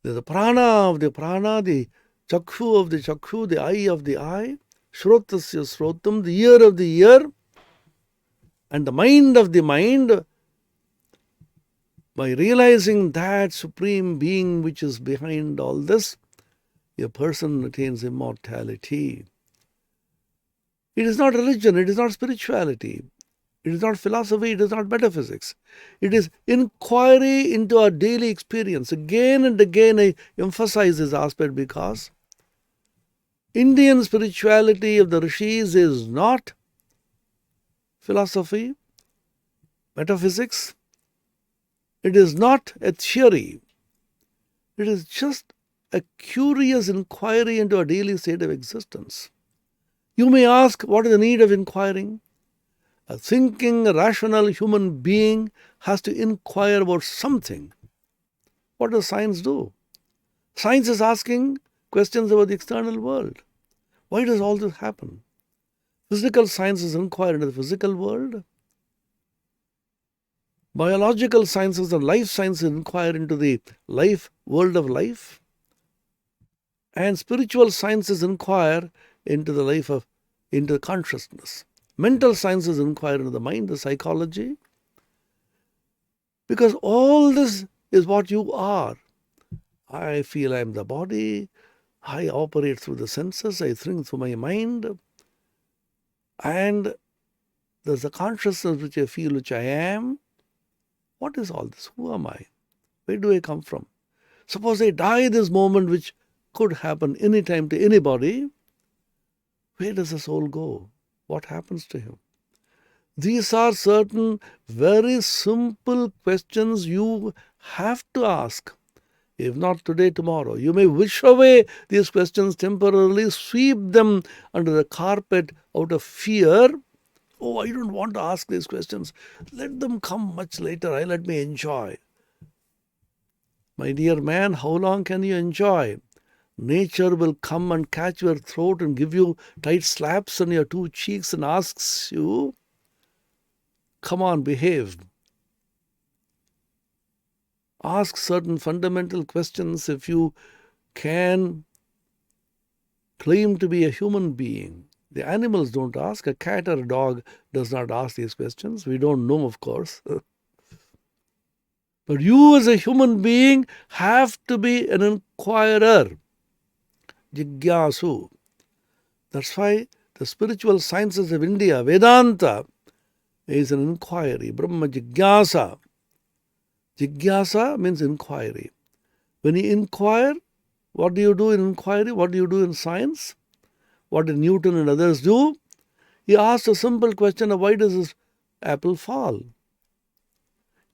The prana of the prana, the chakshu of the chakshu, the eye of the eye, shrotasya srotam, the ear of the ear, and the mind of the mind. By realizing that supreme being which is behind all this, a person attains immortality. It is not religion, it is not spirituality, it is not philosophy, it is not metaphysics. It is inquiry into our daily experience. Again and again I emphasize this aspect because Indian spirituality of the rishis is not philosophy, metaphysics. It is not a theory. It is just a curious inquiry into our daily state of existence. You may ask, what is the need of inquiring? A thinking, rational human being has to inquire about something. What does science do? Science is asking questions about the external world. Why does all this happen? Physical sciences inquire into the physical world. Biological sciences and life sciences inquire into the life, world of life. And spiritual sciences inquire into the life of, into consciousness. Mental sciences inquire into the mind, the psychology. Because all this is what you are. I feel I am the body. I operate through the senses. I think through my mind. And there's a consciousness which I feel, which I am. What is all this? Who am I? Where do I come from? Suppose I die this moment, which could happen anytime to anybody. Where does the soul go? What happens to him? These are certain very simple questions you have to ask If not today, tomorrow. You may wish away these questions temporarily, sweep them under the carpet out of fear. Oh, I don't want to ask these questions. Let them come much later. Let me enjoy. My dear man, how long can you enjoy? Nature will come and catch your throat and give you tight slaps on your two cheeks and asks you, come on, behave. Ask certain fundamental questions if you can claim to be a human being. The animals don't ask. A cat or a dog does not ask these questions. We don't know, of course. But you as a human being have to be an inquirer. Jigyasu. That's why the spiritual sciences of India, Vedanta, is an inquiry. Brahma Jigyasa. Jigyasa means inquiry. When you inquire, what do you do in inquiry? What do you do in science? What did Newton and others do? He asked a simple question of why does this apple fall?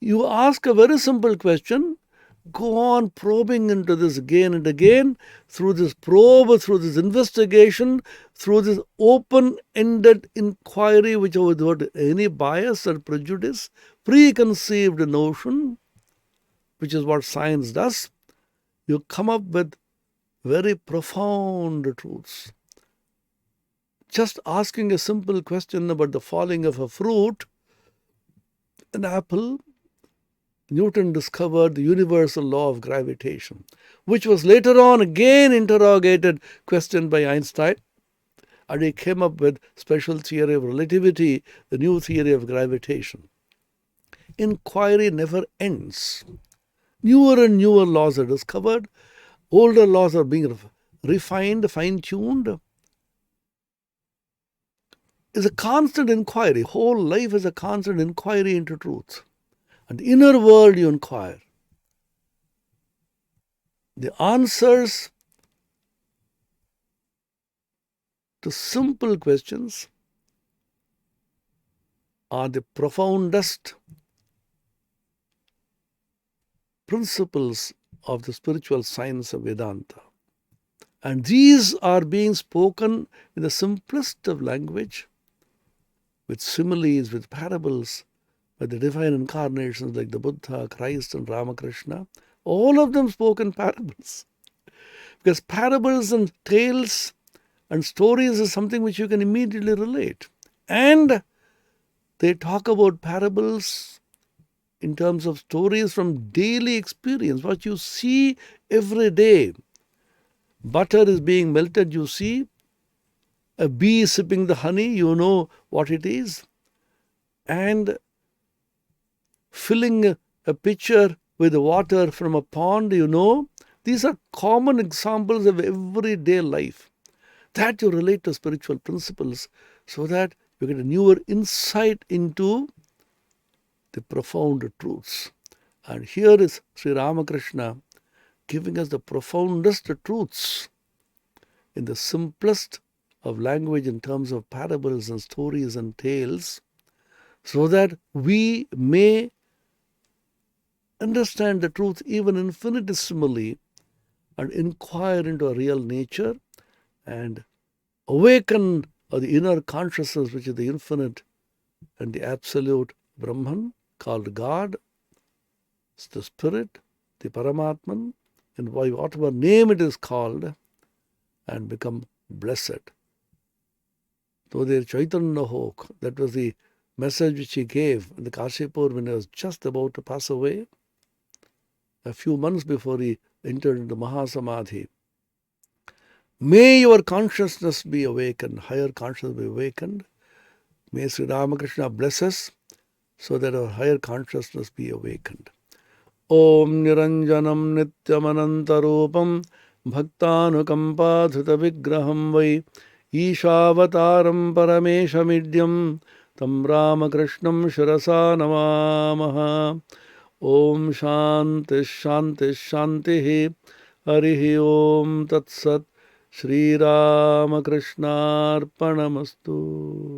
You ask a very simple question, go on probing into this again and again, through this probe, through this investigation, through this open-ended inquiry, which without any bias or prejudice, preconceived notion, which is what science does, you come up with very profound truths. Just asking a simple question about the falling of a fruit, an apple, Newton discovered the universal law of gravitation, which was later on again interrogated, questioned by Einstein, and he came up with special theory of relativity, the new theory of gravitation. Inquiry never ends. Newer and newer laws are discovered. Older laws are being refined, fine-tuned. It's a constant inquiry. Whole life is a constant inquiry into truth. And the inner world you inquire. The answers to simple questions are the profoundest principles of the spiritual science of Vedanta. And these are being spoken in the simplest of language, with similes, with parables, by the divine incarnations like the Buddha, Christ, and Ramakrishna. All of them spoke in parables. Because parables and tales and stories is something which you can immediately relate. And they talk about parables in terms of stories from daily experience, what you see every day. Butter is being melted, you see. A bee sipping the honey, you know what it is. And filling a pitcher with water from a pond, you know. These are common examples of everyday life. That you relate to spiritual principles so that you get a newer insight into the profound truths. And here is Sri Ramakrishna giving us the profoundest truths in the simplest of language in terms of parables and stories and tales, so that we may understand the truth even infinitesimally and inquire into a real nature and awaken the inner consciousness, which is the infinite and the absolute Brahman, called God, the Spirit, the Paramatman, and by whatever name it is called, and become blessed. Though their Chaitanya Hok, that was the message which he gave in the Kashipur when he was just about to pass away, a few months before he entered into Mahasamadhi. May your consciousness be awakened, higher consciousness be awakened. May Sri Ramakrishna bless us so that our higher consciousness be awakened. Om Niranjanam Nityamanantarupam Bhaktanukampadhuta Vigraham Vai Ishavataram Parameshamidyam Tam Ramakrishnam Shirasa Namamaha. Om Shanti Shanti Shanti Harihi Om Tat Sat Shri Ramakrishna Arpanamastu.